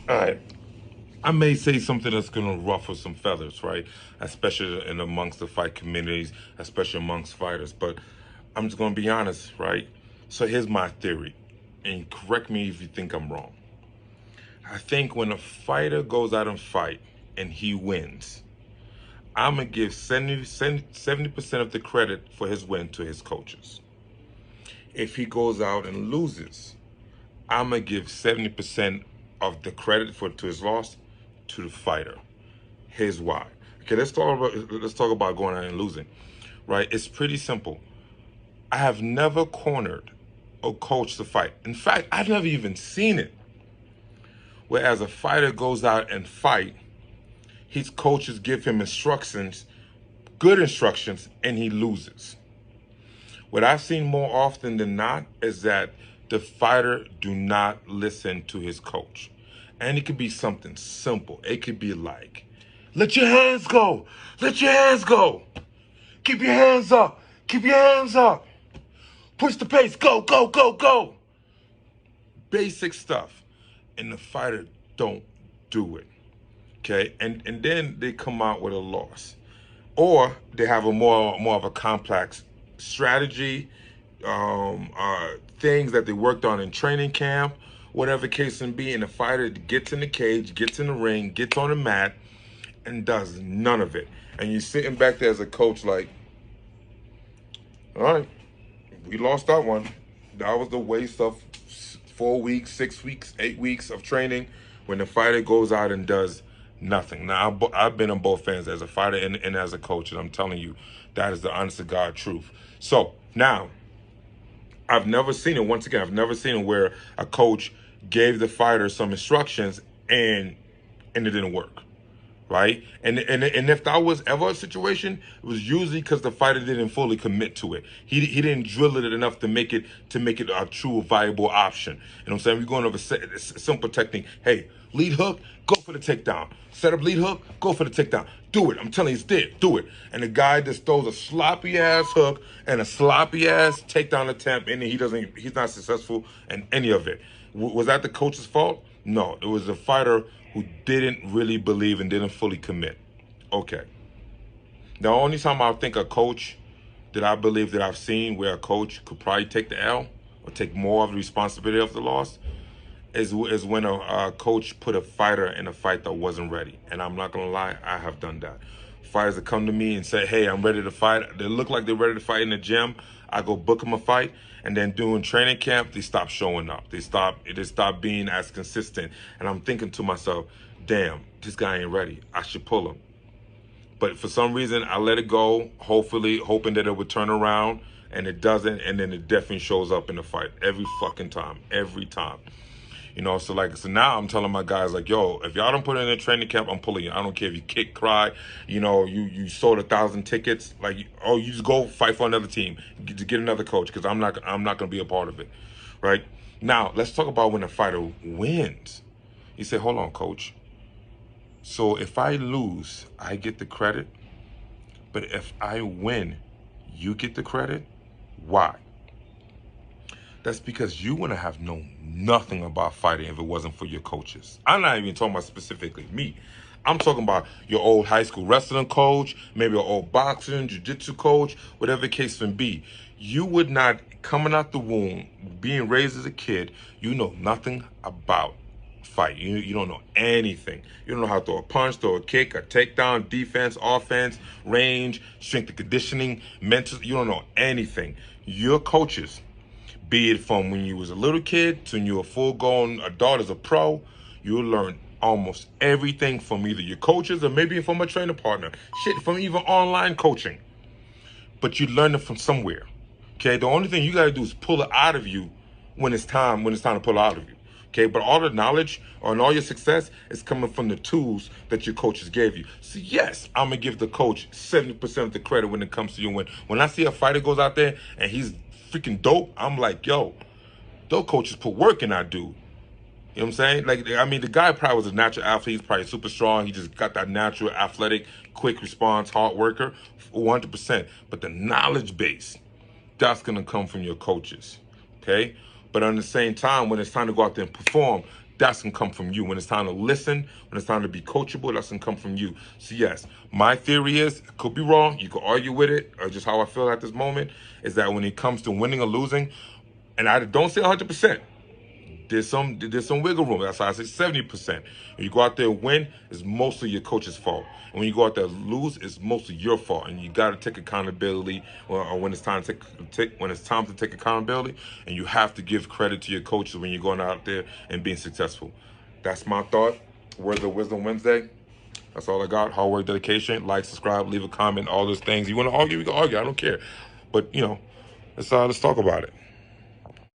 All right. I may say something that's going to ruffle some feathers, right? Especially in amongst the fight communities, especially amongst fighters. But I'm just going to be honest, right? So here's my theory, and correct me if you think I'm wrong. I think when a fighter goes out and fight and he wins, I'm going to give 70% of the credit for his win to his coaches. If he goes out and loses, I'm going to give 70% of the credit to his loss to the fighter. Here's why. Okay, let's talk about going out and losing. Right? It's pretty simple. I have never cornered or coached a fight. In fact, I've never even seen it. Whereas a fighter goes out and fight, his coaches give him instructions, good instructions, and he loses. What I've seen more often than not is that the fighter do not listen to his coach. And it could be something simple. It could be like, let your hands go. Let your hands go. Keep your hands up. Keep your hands up. Push the pace. Go, go, go, go. Basic stuff. And the fighter don't do it. Okay? And then they come out with a loss. Or they have a more of a complex strategy, things that they worked on in training camp, whatever case may be, and the fighter gets in the cage, gets in the ring, gets on the mat, and does none of it. And you're sitting back there as a coach like, all right, we lost that one. That was the waste of 4 weeks, 6 weeks, 8 weeks of training when the fighter goes out and does nothing. Now, I've been on both ends as a fighter and as a coach, and I'm telling you, that is the honest to God truth. So now, I've never seen it. Once again, I've never seen it where a coach gave the fighter some instructions and it didn't work, right? And if that was ever a situation, it was usually because the fighter didn't fully commit to it. He didn't drill it enough to make it a true viable option. You know what I'm saying? We're going over a simple technique. Hey, lead hook, go for the takedown. Set up lead hook, go for the takedown. Do it. I'm telling you, it's there. Do it. And the guy just throws a sloppy ass hook and a sloppy ass takedown attempt, and he's not successful in any of it. Was that the coach's fault? No, it was the fighter who didn't really believe and didn't fully commit. Okay. The only time I think a coach that I believe that I've seen where a coach could probably take the L or take more of the responsibility of the loss is when a coach put a fighter in a fight that wasn't ready. And I'm not going to lie, I have done that. Fighters that come to me and say, hey, I'm ready to fight. They look like they're ready to fight in the gym. I go book them a fight. And then during training camp, they stop showing up. They stop being as consistent. And I'm thinking to myself, damn, this guy ain't ready. I should pull him. But for some reason, I let it go, hopefully, hoping that it would turn around. And it doesn't. And then it definitely shows up in the fight every fucking time. Every time. You know, so now I'm telling my guys, like, yo, if y'all don't put it in a training camp, I'm pulling you. I don't care if you kick, cry, you know, you sold 1,000 tickets, like, oh, you just go fight for another team, to get another coach, because I'm not going to be a part of it, right? Now, let's talk about when a fighter wins. You say, hold on, coach. So if I lose, I get the credit, but if I win, you get the credit? Why? That's because you wouldn't have known nothing about fighting if it wasn't for your coaches. I'm not even talking about specifically me. I'm talking about your old high school wrestling coach, maybe your old boxing, jiu-jitsu coach, whatever the case may be. You would not, coming out the womb, being raised as a kid, you know nothing about fight. You don't know anything. You don't know how to throw a punch, throw a kick, a takedown, defense, offense, range, strength and conditioning, mental. You don't know anything. Your coaches, be it from when you was a little kid to when you were a full-grown adult as a pro, you'll learn almost everything from either your coaches or maybe from a trainer partner. Shit, from even online coaching. But you learn it from somewhere. Okay, the only thing you gotta do is pull it out of you when it's time to pull it out of you. Okay, but all the knowledge and all your success is coming from the tools that your coaches gave you. So yes, I'm gonna give the coach 70% of the credit when it comes to your win. When I see a fighter goes out there and he's freaking dope, I'm like, yo, those coaches put work in that dude. You know what I'm saying? Like, I mean, the guy probably was a natural athlete. He's probably super strong. He just got that natural, athletic, quick response, hard worker, 100%. But the knowledge base, that's going to come from your coaches, okay? But at the same time, when it's time to go out there and perform, that's gonna come from you. When it's time to listen, when it's time to be coachable, that's gonna come from you. So yes, my theory is, I could be wrong, you could argue with it, or just how I feel at this moment, is that when it comes to winning or losing, and I don't say 100%, there's some wiggle room. That's why I say 70%. When you go out there and win, it's mostly your coach's fault. And when you go out there and lose, it's mostly your fault. And you got to take accountability, or when it's time to take accountability. And you have to give credit to your coaches when you're going out there and being successful. That's my thought. Words of Wisdom Wednesday. That's all I got. Hard work, dedication. Like, subscribe, leave a comment, all those things. You want to argue, we can argue. I don't care. But let's talk about it.